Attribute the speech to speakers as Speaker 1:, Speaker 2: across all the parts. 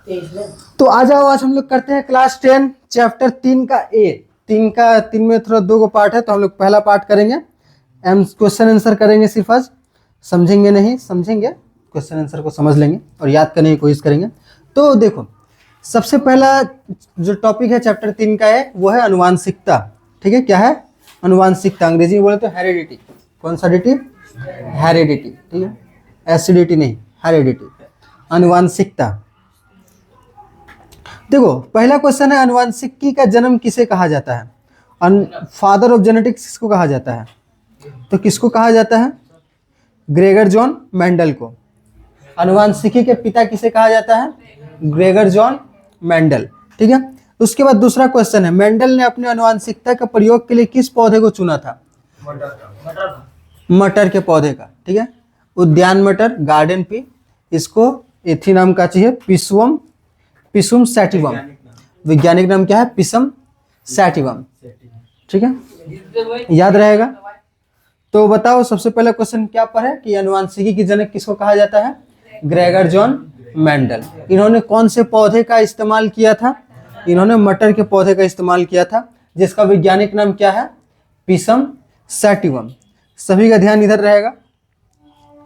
Speaker 1: तो आ जाओ, आज हम लोग करते हैं क्लास 10 चैप्टर 3 का ए। 3 में थोड़ा 2 पार्ट है, तो हम लोग पहला पार्ट करेंगे, क्वेश्चन आंसर करेंगे सिर्फ आज, समझेंगे नहीं, समझेंगे क्वेश्चन आंसर को समझ लेंगे और याद करने की कोशिश करेंगे। तो देखो, सबसे पहला जो टॉपिक है चैप्टर 3 का है वो है अनुवांशिकता। ठीक है, क्या है? अनुवांशिकता। अंग्रेजी में बोले तो हेरिडिटी। कौन सा डिटी? हेरिडिटी। ठीक है, एसिडिटी नहीं, हेरिडिटी, अनुवांशिकता। देखो, पहला क्वेश्चन है, अनुवांशिकी का जन्म किसे कहा जाता है? फादर ऑफ जेनेटिक्स किसको कहा जाता है? तो किसको कहा जाता है? ग्रेगर जॉन मेंडल को। अनुवांशिकी के पिता किसे कहा जाता है? Gregor John Mendel. ठीक है, उसके बाद दूसरा क्वेश्चन है, मेंडल ने अपने अनुवांशिकता का प्रयोग के लिए किस पौधे को चुना था? मटर के पौधे का। ठीक है, उद्यान मटर, गार्डन पी, इसको एथी नाम का चाहिए, पिसुम सैटिवम। वैज्ञानिक नाम क्या है? पिसम सैटिवम। ठीक है, याद रहेगा। तो बताओ, सबसे पहला क्वेश्चन क्या पर है कि अनुवांशिकी की जनक किसको कहा जाता है? Gregor John Mendel. इन्होंने कौन से पौधे का इस्तेमाल किया था? इन्होंने मटर के पौधे का इस्तेमाल किया था, जिसका वैज्ञानिक नाम क्या है? पिसम सैटिवम। सभी का ध्यान इधर रहेगा।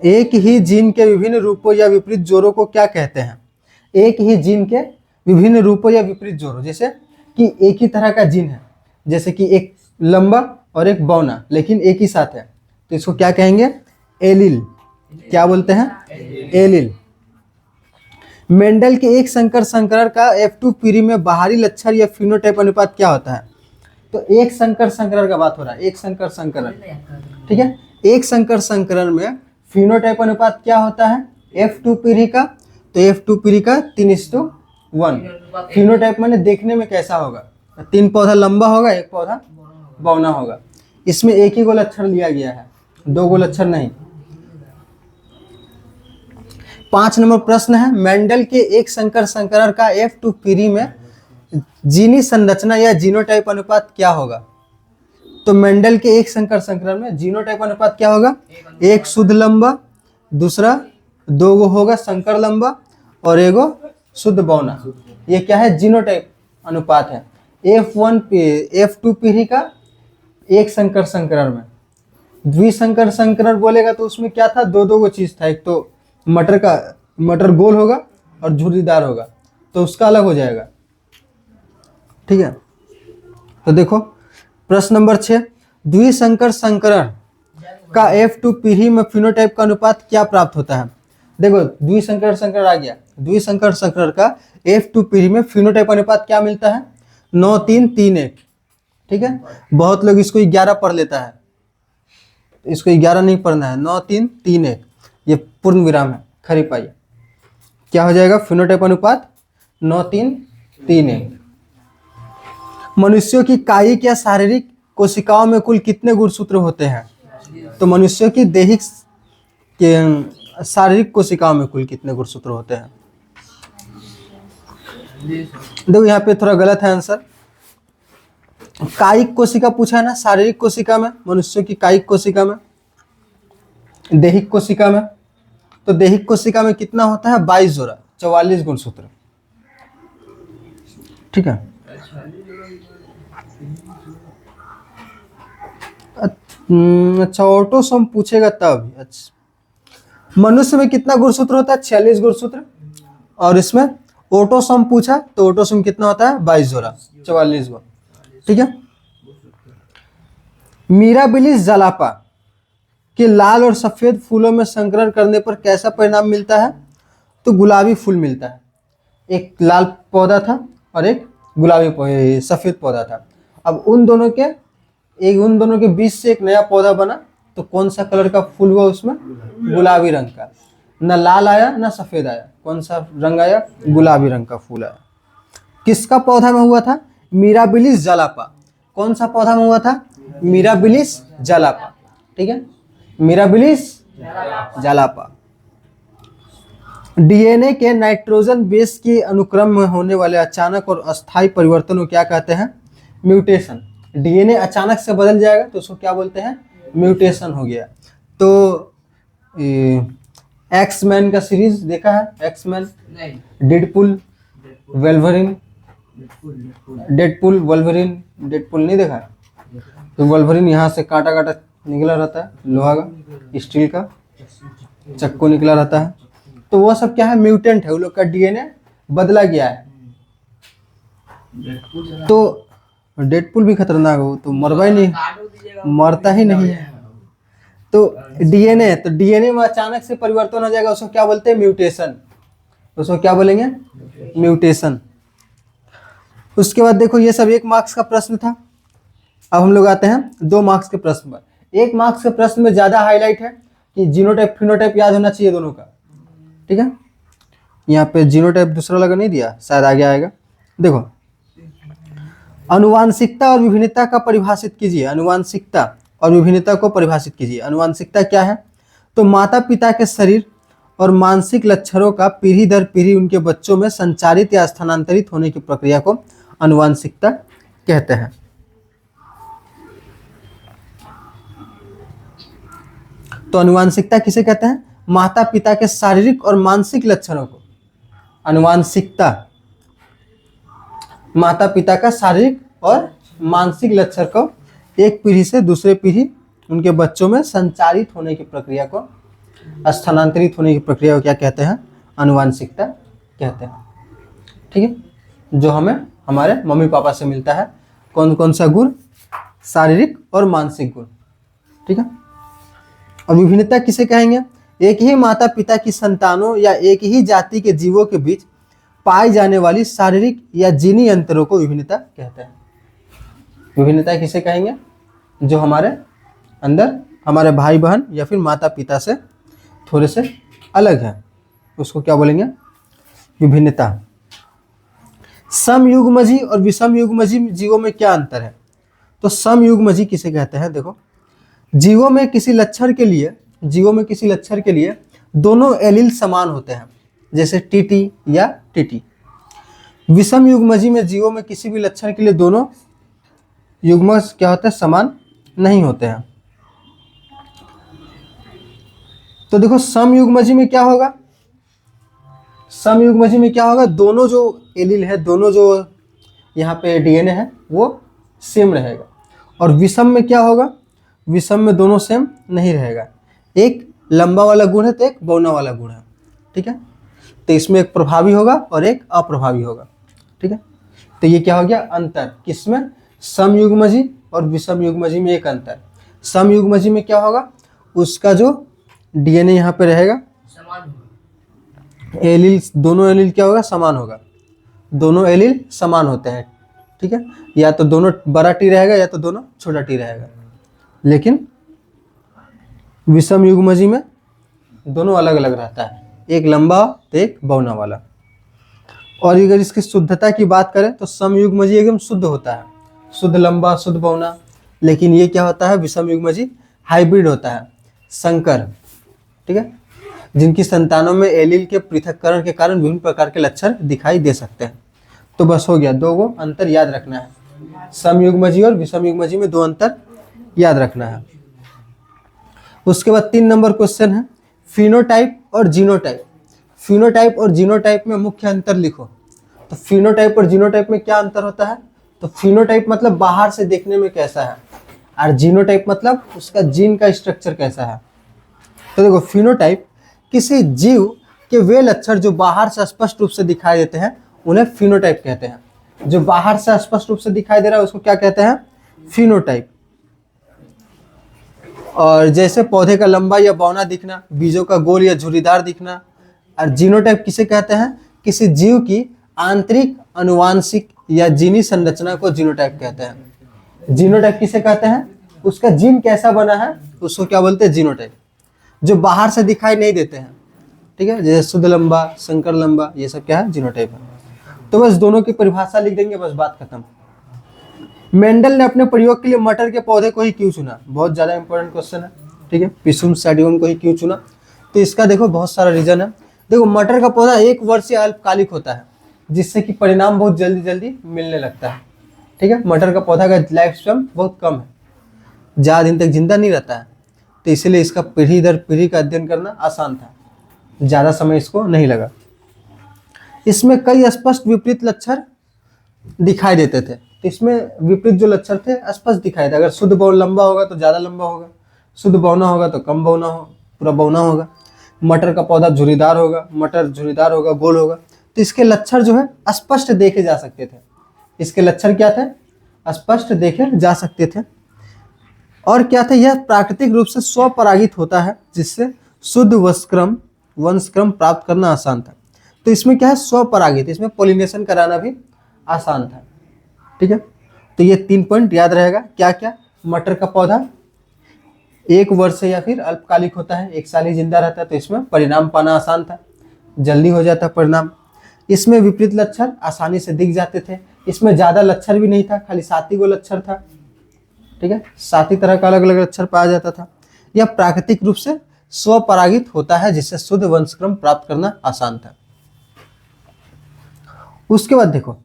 Speaker 1: एक ही जीन के विभिन्न रूपों या विपरीत जोड़ों को क्या कहते हैं? एक ही जीन के विभिन्न रूपों या विपरीत जोड़ों, जैसे कि एक ही तरह का जीन है, जैसे कि एक लंबा और एक बौना, लेकिन एक ही साथ है, तो इसको क्या कहेंगे? एलील। क्या बोलते हैं? एलील। मेंडल के एक संकर संकरण का F2 पीढ़ी में बाहरी लक्षण या फिनोटाइप अनुपात क्या होता है? तो एक संकर संकरण का बात हो रहा है, एक संकर संकरण। ठीक है, एक संकर संकरण में फिनोटाइप अनुपात क्या होता है? F2 पीढ़ी का, तो F2 पीढ़ी का 3:1। फिनोटाइप माने देखने में कैसा होगा? 3 पौधा लंबा होगा, 1 पौधा बौना होगा। इसमें एक ही गो लक्षण लिया गया है, 2 गो लक्षण नहीं। 5 नंबर प्रश्न है, मेंडल के एक संकर संकरण का F2 पीढ़ी में जीनी संरचना या जीनोटाइप अनुपात क्या होगा? तो मेंडल के एक संकर संकरण में जीनोटाइप अनुपात क्या होगा? एक शुद्ध लंबा, दूसरा 2 गो होगा संकर लंबा और 1 गो शुद्ध बौना। ये क्या है? जीनोटाइप अनुपात है। F2 पीढ़ी का एक संकर संकरण में। द्विसंकर संकरण बोलेगा तो उसमें क्या था? 2 गो चीज था, एक तो मटर गोल होगा और झुर्रीदार होगा, तो उसका अलग हो जाएगा। ठीक है, तो देखो प्रश्न नंबर 6, द्विसंकर संकरण का F2 पीढ़ी में फिनोटाइप का अनुपात क्या प्राप्त होता है? देखो, द्विसंकर संकरण आ गया, द्विसंकर संकरण का F2 पीढ़ी में फिनोटाइप अनुपात क्या मिलता है? 9:3:3:1। ठीक है, बहुत लोग इसको 11 पढ़ लेता है, इसको 11 नहीं पढ़ना है, 9:3:3:1 ये पूर्ण विराम है, खरी पाइए। क्या हो जाएगा? फिनोटाइप अनुपात 9:3:3:1। मनुष्यों की कायिक या शारीरिक कोशिकाओं में कुल कितने गुणसूत्र होते हैं? तो मनुष्यों की दैहिक के शारीरिक कोशिकाओं में कुल कितने गुणसूत्र होते हैं? देखो, यहाँ पे थोड़ा गलत है आंसर। कायिक कोशिका पूछा है ना, शारीरिक कोशिका में, मनुष्यों की कायिक कोशिका में, दैहिक कोशिका में। तो दैहिक कोशिका में कितना होता है? 22 जोड़ा, 44 गुणसूत्र। ठीक है, अच्छा ऑटोसोम पूछेगा तब। अच्छा, मनुष्य में कितना गुणसूत्र होता है? 46 गुणसूत्र। और इसमें ऑटोसोम पूछा तो ऑटोसोम कितना होता है? 22 जोड़ा, 44 गो। ठीक है, मिराबिलिस जालापा के लाल और सफेद फूलों में संकरण करने पर कैसा परिणाम मिलता है? तो गुलाबी फूल मिलता है। एक लाल पौधा था और एक गुलाबी सफेद पौधा था। अब उन दोनों के बीच से एक नया पौधा बना, तो कौन सा कलर का फूल हुआ उसमें? गुलाबी रंग का। न लाल आया न सफेद आया, कौन सा रंग आया? गुलाबी रंग का फूल आया। किसका पौधा में हुआ था? मिराबिलिस जालापा। कौन सा पौधा में हुआ था? मिराबिलिस जालापा। ठीक है, मिराबिलिस जालापा। डीएनए के नाइट्रोजन बेस के अनुक्रम में होने वाले अचानक और अस्थायी परिवर्तन को क्या कहते हैं? म्यूटेशन। डीएनए अचानक से बदल जाएगा तो उसको क्या बोलते हैं? म्यूटेशन हो गया। तो एक्समैन का सीरीज देखा है? एक्समैन, डेडपुल, वेल्वरिन, डेडपुल, वल्वरिन, डेडपुल नहीं देखा है? तो वल्वरिन यहाँ से कांटा कांटा निकला रहता है, लोहा का, स्टील का चक्कू निकला रहता है। तो वो सब क्या है, म्यूटेंट है, वो लोग का डीएनए बदला गया है। तो डेडपुल भी खतरनाक हो, तो मरवा ही नहीं, मरता ही नहीं है। तो डीएनए, तो डीएनए में अचानक से परिवर्तन हो जाएगा, उसको क्या बोलते हैं, म्यूटेशन। उसको क्या बोलेंगे, म्यूटेशन। उसके बाद देखो ये सब 1 मार्क्स का प्रश्न था। अब हम लोग आते हैं 2 मार्क्स के प्रश्न पर। 1 मार्क्स के प्रश्न में ज्यादा हाईलाइट है कि जीनोटाइप फिनोटाइप याद होना चाहिए दोनों का, ठीक है। यहाँ पे जीनोटाइप दूसरा लगा नहीं दिया, शायद आगे आएगा। देखो, अनुवांशिकता और विभिन्नता का परिभाषित कीजिए। अनुवांशिकता और विभिन्नता को परिभाषित कीजिए। अनुवांशिकता क्या है, तो माता पिता के शरीर और मानसिक लक्षणों का पीढ़ी दर पीढ़ी उनके बच्चों में संचारित या स्थानांतरित होने की प्रक्रिया को अनुवांशिकता कहते हैं। तो अनुवांशिकता किसे कहते हैं, माता पिता के शारीरिक और मानसिक लक्षणों को। अनुवांशिकता माता पिता का शारीरिक और मानसिक लक्षण को एक पीढ़ी से दूसरे पीढ़ी उनके बच्चों में संचारित होने की प्रक्रिया को, स्थानांतरित होने की प्रक्रिया को क्या कहते हैं, अनुवांशिकता कहते हैं। ठीक है, जो हमें हमारे मम्मी पापा से मिलता है। कौन कौन सा गुण, शारीरिक और मानसिक गुण, ठीक है। और विभिन्नता किसे कहेंगे, एक ही माता पिता की संतानों या एक ही जाति के जीवों के बीच पाई जाने वाली शारीरिक या जीनी अंतरों को विभिन्नता कहते हैं। विभिन्नता किसे कहेंगे, जो हमारे अंदर हमारे भाई बहन या फिर माता पिता से थोड़े से अलग है, उसको क्या बोलेंगे, विभिन्नता। समयुग्मजी और विषमयुग्मजी जीवों में क्या अंतर है, तो समयुग्मजी किसे कहते हैं, देखो, जीवों में किसी लक्षण के लिए दोनों एलील समान होते हैं, जैसे टीटी या टीटी। विषमयुग्मजी में जीवों में किसी भी लक्षण के लिए दोनों युग्मज क्या होते हैं, समान नहीं होते हैं। तो देखो समयुग्मजी में क्या होगा, समयुग्मजी में क्या होगा, दोनों जो एलील है, दोनों जो यहाँ पे डीएनए है वो सेम रहेगा। और विषम में क्या होगा, विषम में दोनों सेम नहीं रहेगा, एक लंबा वाला गुण है तो एक बौना वाला गुण है, ठीक है। तो इसमें एक प्रभावी होगा और एक अप्रभावी होगा, ठीक है। तो ये क्या हो गया, अंतर किसमें, समयुग्मजी और विषमयुग्मजी में एक अंतर। समयुग्मजी में क्या होगा, उसका जो डीएनए यहाँ पे रहेगा, एलील, दोनों एलील क्या होगा, समान होगा, दोनों एलील समान होते हैं, ठीक है। या तो दोनों बड़ा टी रहेगा या तो दोनों छोटा टी रहेगा। लेकिन विषमयुग्मजी में दोनों अलग अलग रहता है, एक लंबा तो एक बौना वाला। और अगर इसकी शुद्धता की बात करें तो समयुग्मजी एकदम शुद्ध होता है, शुद्ध लंबा, शुद्ध बौना। लेकिन ये क्या होता है, विषमयुग्मजी हाइब्रिड होता है, संकर, ठीक है, जिनकी संतानों में एलील के पृथक्करण के कारण विभिन्न प्रकार के लक्षण दिखाई दे सकते हैं। तो बस हो गया, 2 अंतर याद रखना है, समयुग्मजी और विषमयुग्मजी में 2 अंतर याद रखना है। उसके बाद 3 नंबर क्वेश्चन है, फिनोटाइप और जीनोटाइप। फिनोटाइप और जीनोटाइप में मुख्य अंतर लिखो। तो फिनोटाइप और जीनोटाइप में क्या अंतर होता है, तो फिनोटाइप मतलब बाहर से देखने में कैसा है, और जीनोटाइप मतलब उसका जीन का स्ट्रक्चर कैसा है। तो देखो, फिनोटाइप किसी जीव के वे लक्षण जो बाहर से स्पष्ट रूप से दिखाई देते हैं उन्हें फिनोटाइप कहते हैं। जो बाहर से स्पष्ट रूप से दिखाई दे रहा है उसको क्या कहते हैं, फिनोटाइप। और जैसे पौधे का लंबा या बौना दिखना, बीजों का गोल या झुर्रीदार दिखना। और जीनोटाइप किसे कहते हैं, किसी जीव की आंतरिक अनुवांशिक या जीनी संरचना को जीनोटाइप कहते हैं। जीनोटाइप किसे कहते हैं, उसका जीन कैसा बना है उसको क्या बोलते हैं, जीनोटाइप, जो बाहर से दिखाई नहीं देते हैं, ठीक है। जैसे शुद्ध लंबा, संकर लंबा, ये सब क्या है, जीनोटाइप है। तो बस दोनों की परिभाषा लिख देंगे, बस बात खत्म। मेंडल ने अपने प्रयोग के लिए मटर के पौधे को ही क्यों चुना, बहुत ज़्यादा इंपॉर्टेंट क्वेश्चन है, ठीक है। पिसुम सैडियम को ही क्यों चुना, तो इसका देखो बहुत सारा रीजन है। देखो, मटर का पौधा 1 वर्ष से अल्पकालिक होता है, जिससे कि परिणाम बहुत जल्दी जल्दी मिलने लगता है, ठीक है। मटर का पौधा का लाइफ स्पैन बहुत कम है, ज़्यादा दिन तक जिंदा नहीं रहता है, तो इसलिए इसका पीढ़ी दर पीढ़ी का अध्ययन करना आसान था, ज़्यादा समय इसको नहीं लगा। इसमें कई स्पष्ट विपरीत लक्षण दिखाई देते थे। तो इसमें विपरीत जो लक्षण थे स्पष्ट दिखाई थे। अगर शुद्ध बहु लंबा होगा तो ज़्यादा लंबा होगा, शुद्ध बौना होगा तो कम बौना हो, पूरा बौना होगा। मटर का पौधा झुर्रीदार होगा, मटर झुर्रीदार होगा, गोल होगा। तो इसके लक्षण जो है स्पष्ट देखे जा सकते थे। इसके लक्षण क्या थे? स्पष्ट देखे जा सकते थे। और क्या था? यह प्राकृतिक रूप से स्वपरागित होता है, जिससे शुद्ध वंशक्रम प्राप्त करना आसान था। तो इसमें क्या है? स्वपरागित, इसमें पोलिनेशन कराना भी आसान था। ठीक है, तो ये 3 पॉइंट याद रहेगा। क्या क्या? मटर का पौधा 1 वर्ष या फिर अल्पकालिक होता है, 1 साल ही जिंदा रहता है, तो इसमें परिणाम पाना आसान था, जल्दी हो जाता परिणाम। इसमें विपरीत लक्षण आसानी से दिख जाते थे। इसमें ज़्यादा लक्षण भी नहीं था, खाली 7 ही गो लक्षण था। ठीक है, 7 ही तरह का अलग अलग लक्षण पाया जाता था। यह प्राकृतिक रूप से स्वपरागित होता है, जिससे शुद्ध वंशक्रम प्राप्त करना आसान था। उसके बाद देखो,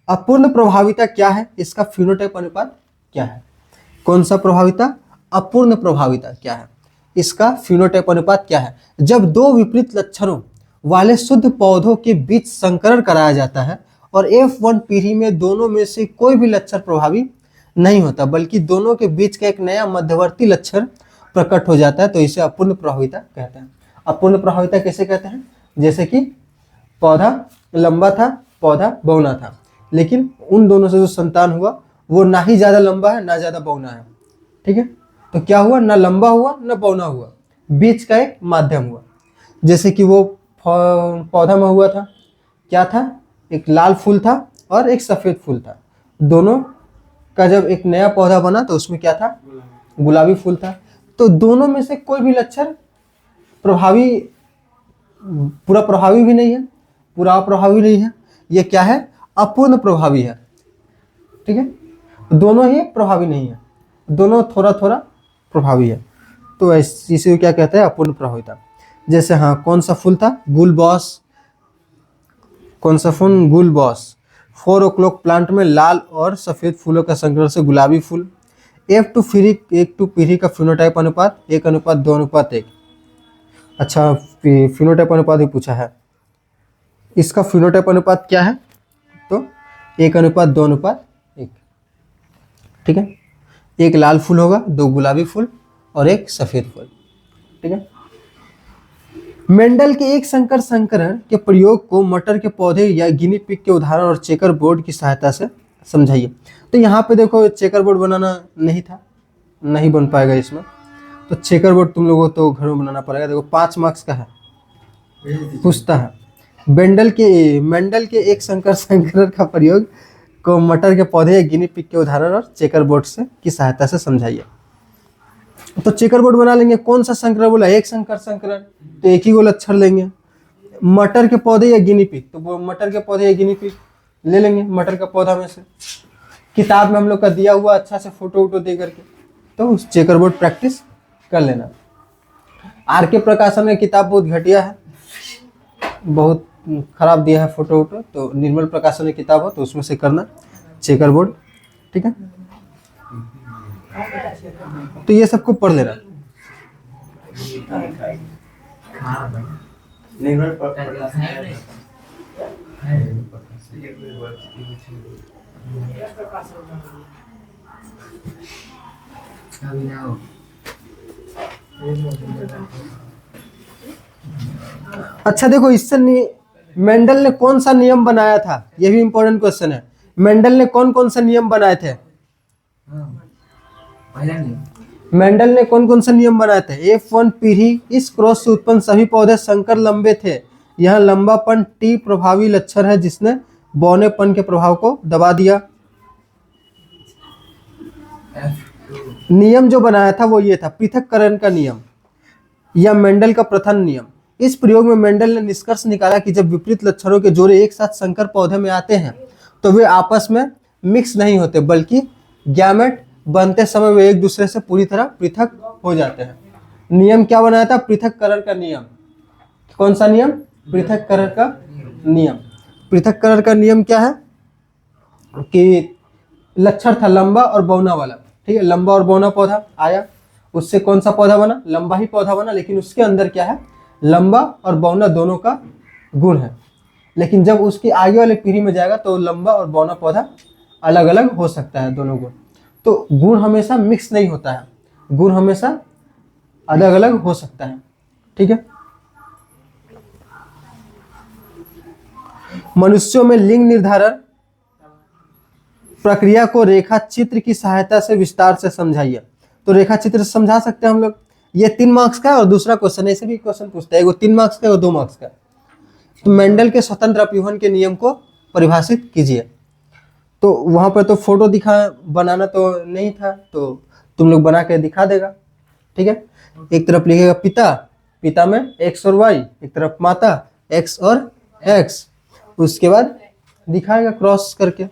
Speaker 1: अपूर्ण प्रभाविता क्या है, इसका फिनोटाइप अनुपात क्या है? कौन सा प्रभाविता? अपूर्ण प्रभाविता क्या है, इसका फिनोटाइप अनुपात क्या है? जब 2 विपरीत लक्षणों वाले शुद्ध पौधों के बीच संकरण कराया जाता है और F1 पीढ़ी में दोनों में से कोई भी लक्षण प्रभावी नहीं होता, बल्कि दोनों के बीच का एक नया मध्यवर्ती लक्षण प्रकट हो जाता है, तो इसे अपूर्ण प्रभाविता कहते हैं। अपूर्ण प्रभाविता कैसे कहते हैं? जैसे कि पौधा लंबा था, पौधा बौना था, लेकिन उन दोनों से जो संतान हुआ वो ना ही ज़्यादा लंबा है ना ज़्यादा बौना है। ठीक है, तो क्या हुआ? ना लंबा हुआ ना बौना हुआ, बीच का एक माध्यम हुआ। जैसे कि वो पौधा में हुआ था, क्या था? एक लाल फूल था और एक सफ़ेद फूल था। दोनों का जब एक नया पौधा बना तो उसमें क्या था? गुलाबी फूल था। तो दोनों में से कोई भी लक्षण प्रभावी, पूरा प्रभावी भी नहीं है, पूरा अप्रभावी नहीं है। ये क्या है? अपूर्ण प्रभावी है। ठीक है, दोनों ही प्रभावी नहीं है, दोनों थोड़ा थोड़ा प्रभावी है। तो इसे क्या कहते हैं? अपूर्ण प्रभाविता। जैसे हाँ, कौन सा फूल था? गुलबॉस। कौन सा फूल? गुलबॉस। 4 o'clock प्लांट में लाल और सफ़ेद फूलों का संकरण से गुलाबी फूल। F2 पीढ़ी का फिनोटाइप अनुपात 1:2:1। अच्छा, फिनोटाइप अनुपात भी पूछा है। इसका फिनोटाइप अनुपात क्या है? तो 1:2:1। ठीक है, एक लाल फूल होगा, 2 गुलाबी फूल और एक सफ़ेद फूल। ठीक है, मेंडल के एक संकर संकरण के प्रयोग को मटर के पौधे या गिनी पिग के उदाहरण और चेकर बोर्ड की सहायता से समझाइए। तो यहाँ पे देखो, चेकर बोर्ड बनाना नहीं था, नहीं बन पाएगा इसमें, तो चेकर बोर्ड तुम लोगों को तो घर में बनाना पड़ेगा। देखो 5 मार्क्स का है, पूछता है मेंडल के एक संकर संकरण का प्रयोग को मटर के पौधे या गिनी पिग के उदाहरण और चेकर बोर्ड से की सहायता से समझाइए। तो चेकर बोर्ड बना लेंगे। कौन सा संकरण बोला? एक संकर संकरण, तो एक ही को लक्षण लेंगे। मटर के पौधे या गिनी पिग, तो मटर के पौधे या गिनी पिग ले लेंगे मटर का पौधा में से। किताब में हम लोग का दिया हुआ अच्छा से फोटो वोटो दे करके, तो उस चेकर बोर्ड प्रैक्टिस कर लेना। आर.के. प्रकाशन में किताब बहुत घटिया है, बहुत खराब दिया है फोटो वोटो, तो निर्मल प्रकाशन में किताब हो तो उसमें से करना चेकर बोर्ड। ठीक है, तो ये सबको पढ़ लेना। अच्छा देखो, इससे मेंडल ने कौन सा नियम बनाया था? यह भी इंपॉर्टेंट क्वेश्चन है। मेंडल ने कौन कौन से नियम बनाए थे? मेंडल ने कौन कौन से नियम बनाए थे? F1 पीढ़ी, इस क्रॉस से उत्पन्न सभी पौधे संकर लंबे थे। यह लंबापन T प्रभावी लक्षण है, जिसने बौनेपन के प्रभाव को दबा दिया। नियम जो बनाया था वो ये था, पृथक्करण का नियम या मेंडल का प्रथम नियम। इस प्रयोग में मेंडल ने निष्कर्ष निकाला कि जब विपरीत लक्षणों के जोड़े एक साथ संकर पौधे में आते हैं तो वे आपस में मिक्स नहीं होते, बल्कि गैमेट बनते समय वे एक दूसरे से पूरी तरह पृथक हो जाते हैं। नियम क्या बनाया था? पृथक्करण का नियम। कौन सा नियम? पृथक्करण का नियम। पृथक्करण का नियम क्या है कि लक्षण था लंबा और बौना वाला। ठीक है, लंबा और बौना पौधा आया, उससे कौन सा पौधा बना? लंबा ही पौधा बना, लेकिन उसके अंदर क्या है? लंबा और बौना दोनों का गुण है। लेकिन जब उसकी आगे वाले पीढ़ी में जाएगा तो लंबा और बौना पौधा अलग अलग हो सकता है दोनों गुण। तो गुण हमेशा मिक्स नहीं होता है, गुण हमेशा अलग अलग हो सकता है। ठीक है। मनुष्यों में लिंग निर्धारण प्रक्रिया को रेखा चित्र की सहायता से विस्तार से समझाइए। तो रेखा चित्र से समझा सकते हैं हम लोग। ये 3 मार्क्स का है और दूसरा क्वेश्चन ऐसे भी क्वेश्चन पूछता है, वो 3 मार्क्स का और 2 मार्क्स का। तो मेंडल के स्वतंत्र अपयूहन के नियम को परिभाषित कीजिए। तो वहां पर तो फोटो बनाना तो नहीं था, तो तुम लोग बना के दिखा देगा। ठीक है। एक तरफ लिखेगा पिता, पिता में एक्स और वाई, एक तरफ माता एक्स और एक्स, उसके बाद दिखाएगा क्रॉस करके।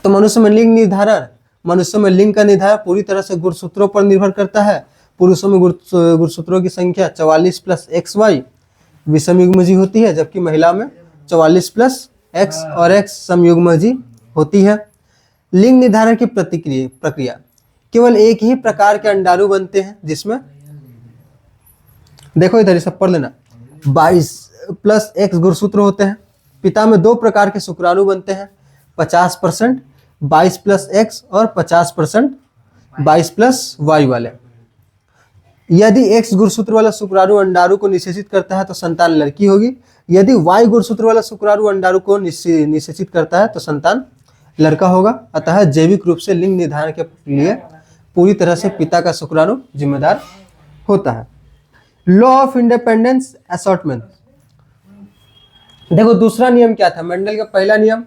Speaker 1: तो मनुष्य में लिंग निर्धारण, मनुष्य में लिंग का निर्धारण पूरी तरह से गुणसूत्रों पर निर्भर करता है। पुरुषों में गुणसूत्रों की संख्या 44 प्लस एक्स वाई विषमयुग्मजी होती है, जबकि महिला में 44 प्लस एक्स और एक्स समयुग्मजी होती है। लिंग निर्धारण की प्रक्रिया केवल एक ही प्रकार के अंडाणु बनते हैं, जिसमें देखो इधर सब पढ़ लेना, 22 प्लस एक्स गुणसूत्र होते हैं। पिता में 2 प्रकार के शुक्राणु बनते हैं, 50% 22 प्लस एक्स और 50% 22 प्लस वाई वाले। यदि एक्स गुणसूत्र वाला शुक्राणु अंडाणु को निषेचित करता है तो संतान लड़की होगी। यदि वाई गुणसूत्र वाला शुक्राणु अंडाणु को निषेचित करता है तो संतान लड़का होगा। अतः जैविक रूप से लिंग निर्धारण के लिए पूरी तरह से पिता का शुक्राणु जिम्मेदार होता है। Law of independence assortment. देखो दूसरा नियम क्या था, मेंडल का पहला नियम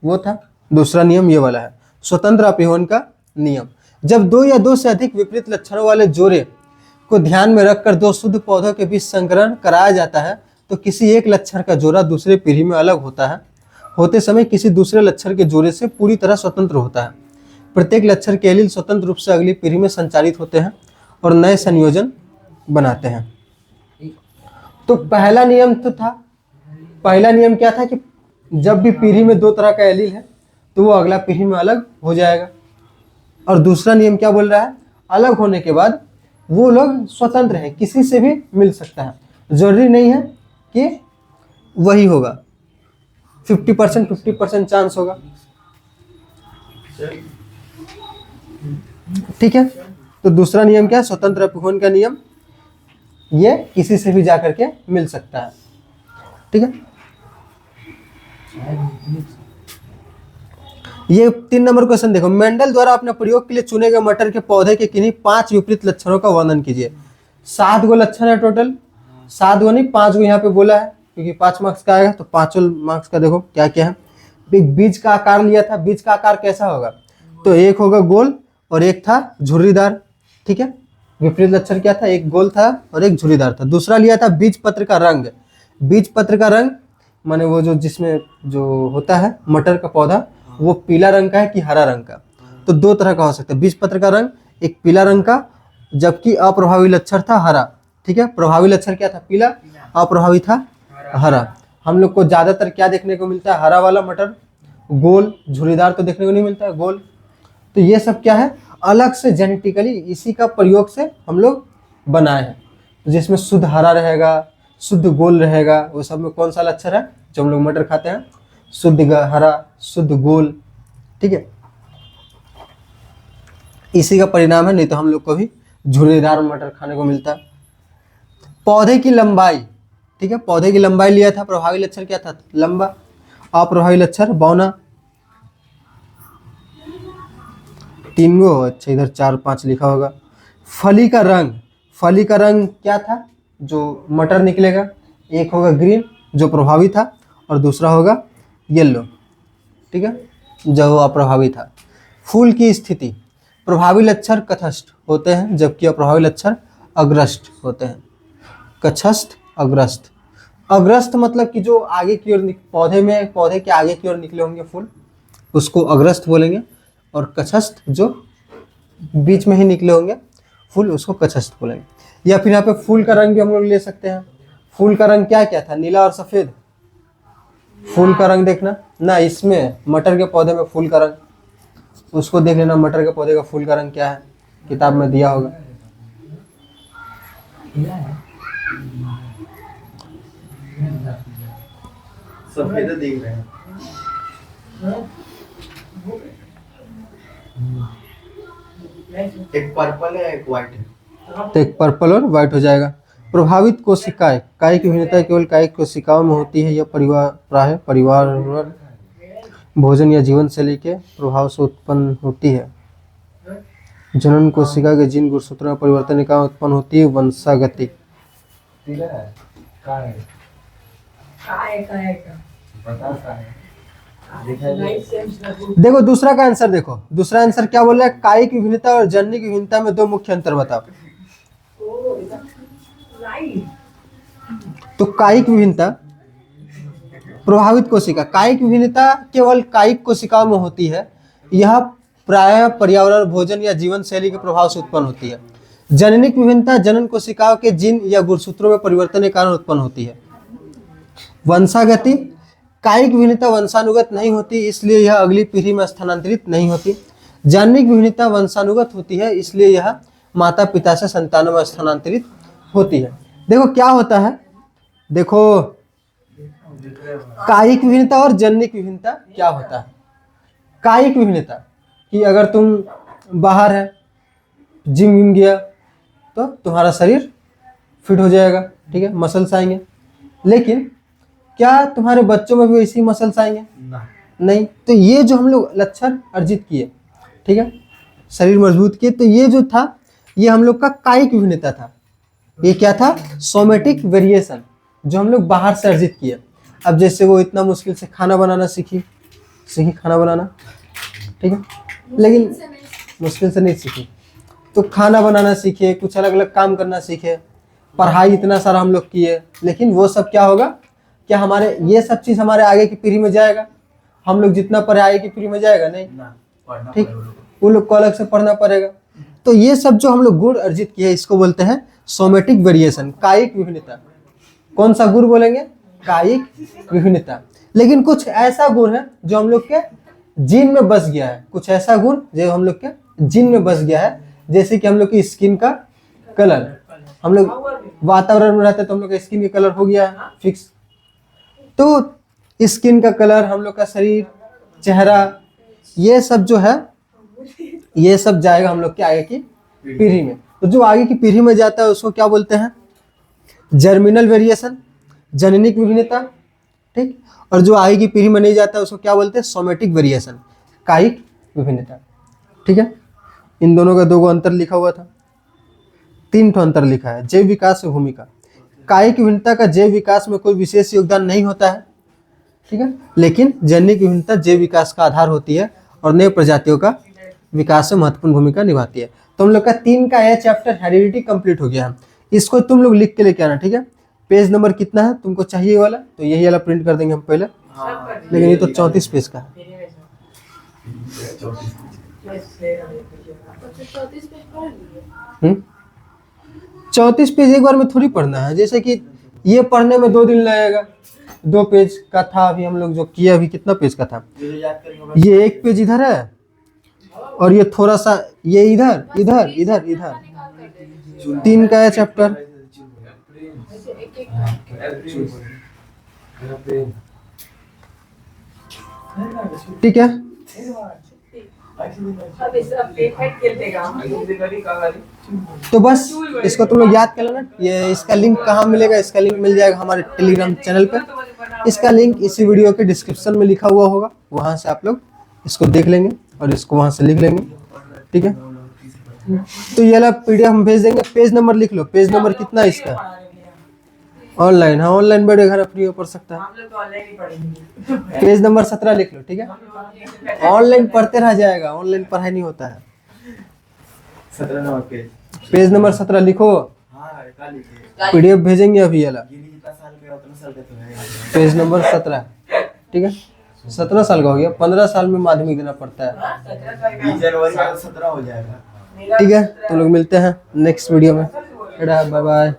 Speaker 1: वो था, दूसरा नियम ये वाला है, स्वतंत्र अपयूहन का नियम। जब 2 या 2 से अधिक विपरीत लक्षणों वाले जोड़े को ध्यान में रखकर 2 शुद्ध पौधों के बीच संकरण कराया जाता है तो किसी एक लक्षण का जोड़ा दूसरे पीढ़ी में अलग होता है, होते समय किसी दूसरे लक्षण के जोड़े से पूरी तरह स्वतंत्र होता है। प्रत्येक लक्षण के एलील स्वतंत्र रूप से अगली पीढ़ी में संचारित होते हैं और नए संयोजन बनाते हैं। तो पहला नियम तो था, पहला नियम क्या था कि जब भी पीढ़ी में 2 तरह का एलील है तो वो अगला पीढ़ी में अलग हो जाएगा। और दूसरा नियम क्या बोल रहा है, अलग होने के बाद वो लोग स्वतंत्र हैं, किसी से भी मिल सकता है, जरूरी नहीं है कि वही होगा, 50% चांस होगा। ठीक है। तो दूसरा नियम क्या है, स्वतंत्र अपयूहन का नियम, ये किसी से भी जाकर के मिल सकता है। ठीक है। ये 3 नंबर क्वेश्चन देखो, मेंडल द्वारा अपने प्रयोग के लिए चुने गए मटर के पौधे के किन्हीं 5 विपरीत लक्षणों का वर्णन कीजिए। 7 गो लक्षण है टोटल, 7 गो नहीं 5 गो यहाँ पे बोला है, क्योंकि 5 मार्क्स का आएगा। तो 5 मार्क्स का देखो क्या क्या है। बीज का आकार लिया था, बीज का आकार कैसा होगा, तो एक होगा गोल और एक था झुर्रीदार। ठीक है। विपरीत लक्षण क्या था, एक गोल था और एक झुर्रीदार था। दूसरा लिया था बीज पत्र का रंग। बीज पत्र का रंग माने वो जो जिसमें जो होता है मटर का पौधा वो पीला रंग का है कि हरा रंग का। तो 2 तरह का हो सकता है बीज पत्र का रंग, एक पीला रंग का, जबकि अप्रभावी लक्षण था हरा। ठीक है। प्रभावी लक्षण क्या था, पीला, अप्रभावी था हरा। हम लोग को ज्यादातर क्या देखने को मिलता है, हरा वाला मटर, गोल, झुर्रीदार तो देखने को नहीं मिलता है, गोल। तो ये सब क्या है, अलग से जेनेटिकली इसी का प्रयोग से हम लोग बनाए हैं, जिसमें शुद्ध हरा रहेगा, शुद्ध गोल रहेगा। वो सब में कौन सा लक्षण है जो हम लोग मटर खाते हैं, शुद्ध हरा, शुद्ध गोल। ठीक है। इसी का परिणाम है, नहीं तो हम लोग को भी झुर्रीदार मटर खाने को मिलता है। पौधे की लंबाई। ठीक है। पौधे की लंबाई लिया था, प्रभावी लक्षण क्या था, लंबा, अप्रभावी लक्षण बौना। 3 गो, अच्छा इधर 4 5 लिखा होगा। फली का रंग, फली का रंग क्या था, जो मटर निकलेगा, एक होगा ग्रीन जो प्रभावी था और दूसरा होगा येलो। ठीक है, जो अप्रभावी था। फूल की स्थिति, प्रभावी लक्षण कथस्थ होते हैं जबकि अप्रभावी लक्षण अग्रस्त होते हैं। कक्षस्थ, अग्रस्त। अग्रस्त मतलब कि जो आगे की ओर पौधे के आगे की ओर निकले होंगे फूल, उसको अग्रस्त बोलेंगे। और कक्षस्थ जो बीच में ही निकले होंगे फूल, उसको कक्षस्थ बोलेंगे। या फिर यहाँ पे फूल का रंग भी हम लोग ले सकते हैं। फूल का रंग क्या क्या था, नीला और सफेद। फूल का रंग देखना ना, इसमें मटर के पौधे में फूल का रंग, उसको देख लेना, मटर के पौधे का फूल का रंग क्या है, किताब में दिया होगा।
Speaker 2: सफेद दिख रहे हैं। एक पर्पल है एक व्हाइट है।
Speaker 1: तो एक पर्पल और व्हाइट हो जाएगा। प्रभावित कोशिकाएं, कायिक विभिन्नता केवल कायिक कोशिकाओं में होती है। यह परिवार भोजन या जीवन शैली के प्रभाव से उत्पन्न होती है। जनन कोशिका के जीन गुणसूत्रों में परिवर्तन का उत्पन्न होती है। वंशागति। देखो दूसरा का आंसर देखो, दूसरा आंसर क्या बोल रहा है, कायिक विभिन्नता और जननिक विभिन्नता में दो मुख्य अंतर बताओ। तो कायिक विभिन्नता, प्रभावित कोशिका, कायिक विभिन्नता केवल कायिक कोशिकाओं में होती है। यह प्रायः पर्यावरण, भोजन या जीवन शैली के प्रभाव से उत्पन्न होती है। जननिक विभिन्नता जनन कोशिकाओं के जीन या गुणसूत्रों में परिवर्तन के कारण उत्पन्न होती है। वंशागति, कायिक विभिन्नता वंशानुगत नहीं होती, इसलिए यह अगली पीढ़ी में स्थानांतरित नहीं होती। जननिक विभिन्नता वंशानुगत होती है, इसलिए यह माता पिता से संतानों में स्थानांतरित होती है। देखो क्या होता है, देखो कायिक विभिन्नता और जननिक विभिन्नता क्या होता है। कायिक विभिन्नता कि अगर तुम बाहर है, जिम विम गया तो तुम्हारा शरीर फिट हो जाएगा, ठीक है, मसल्स आएंगे। लेकिन क्या तुम्हारे बच्चों में भी वैसी मसल्स आएंगे? नहीं। तो ये जो हम लोग लक्षण अर्जित किए, ठीक है, शरीर मजबूत किए, तो ये जो था ये हम लोग का कायिक विभिन्नता था। ये क्या था? सोमेटिक वेरिएशन, जो हम लोग बाहर से अर्जित किए। अब जैसे वो इतना मुश्किल से खाना बनाना सीखी खाना बनाना, ठीक है, लेकिन मुश्किल से नहीं सीखी, तो खाना बनाना सीखे, कुछ अलग अलग काम करना सीखे, पढ़ाई इतना सारा हम लोग किए, लेकिन वो सब क्या होगा, क्या हमारे ये सब चीज़ हमारे आगे की पीढ़ी में जाएगा? हम लोग जितना पढ़े आगे की पीढ़ी में जाएगा नहीं, ठीक, वो लोग को अलग से पढ़ना पड़ेगा। तो ये सब जो हम लोग गुण अर्जित किए इसको बोलते हैं सोमेटिक वेरिएशन, कायिक विभिन्नता। कौन सा गुण बोलेंगे? कायिक विभिन्नता। लेकिन कुछ ऐसा गुण है जो हम लोग के जीन में बस गया है, कुछ ऐसा गुण जो हम लोग के जीन में बस गया है, जैसे कि हम लोग की स्किन का कलर, हम लोग वातावरण में रहते तो हम लोग का स्किन का कलर हो गया है फिक्स। तो स्किन का कलर, हम लोग का शरीर, चेहरा, ये सब जो है ये सब जाएगा हम लोग के आगे की पीढ़ी में। तो जो आगे की पीढ़ी में जाता है उसको क्या बोलते हैं? जर्मिनल वेरिएशन, जननिक विभिन्नता, ठीक। और जो आगे की पीढ़ी में नहीं जाता है उसको क्या बोलते हैं? सोमेटिक वेरिएशन, कायिक विभिन्नता, ठीक है। इन दोनों का दो गो अंतर लिखा हुआ था, तीन ठो अंतर लिखा है। जैव विकास और भूमिका। कायिक विभिन्नता का जैव विकास में कोई विशेष योगदान नहीं होता है, ठीक है, लेकिन जननिक विभिन्नता जैव विकास का आधार होती है और नए प्रजातियों का विकास में महत्वपूर्ण भूमिका निभाती है। तो हम लोग का 3 का ए चैप्टर हेरिडिटी कंप्लीट हो गया है। इसको तुम लोग लिख के लेके आना, ठीक है। पेज नंबर कितना है तुमको चाहिए वाला, तो यही वाला प्रिंट कर देंगे हम पहले, लेकिन ये तो 34 पेज का है। 34 पेज एक बार में थोड़ी पढ़ना है। जैसे कि ये पढ़ने में 2 दिन लगेगा, 2 पेज का था अभी हम लोग जो किया, अभी कितना पेज का था, ये 1 पेज इधर है और ये थोड़ा सा ये इधर इधर इधर इधर 3 का है चैप्टर, ठीक है। तो बस इसको तुम लोग याद कर लेना। ये इसका लिंक कहाँ मिलेगा? इसका लिंक मिल जाएगा हमारे टेलीग्राम चैनल पे। इसका लिंक इसी वीडियो के डिस्क्रिप्शन में लिखा हुआ होगा, वहां से आप लोग इसको देख लेंगे और इसको वहां से लिख लेंगे, ठीक है। तो ये वाला PDF हम भेज देंगे। पेज नंबर लिख लो, पेज नंबर कितना है इसका? ऑनलाइन, हाँ ऑनलाइन बैठे घर फ्री हो पढ़ सकता है। पेज नंबर 17 लिख लो, ठीक है। ऑनलाइन पढ़ते रह जाएगा, ऑनलाइन पढ़ाई नहीं होता है।
Speaker 2: 17 नंबर पेज,
Speaker 1: पेज नंबर 17 लिखो, PDF भेजेंगे अभी वाला। पेज नंबर 17, ठीक है। 17 साल का हो गया, 15 साल में माध्यमिक देना पड़ता है।
Speaker 2: 20 जनवरी का 17 हो जाएगा,
Speaker 1: ठीक है। तो लोग मिलते हैं नेक्स्ट वीडियो में, बाय बाय।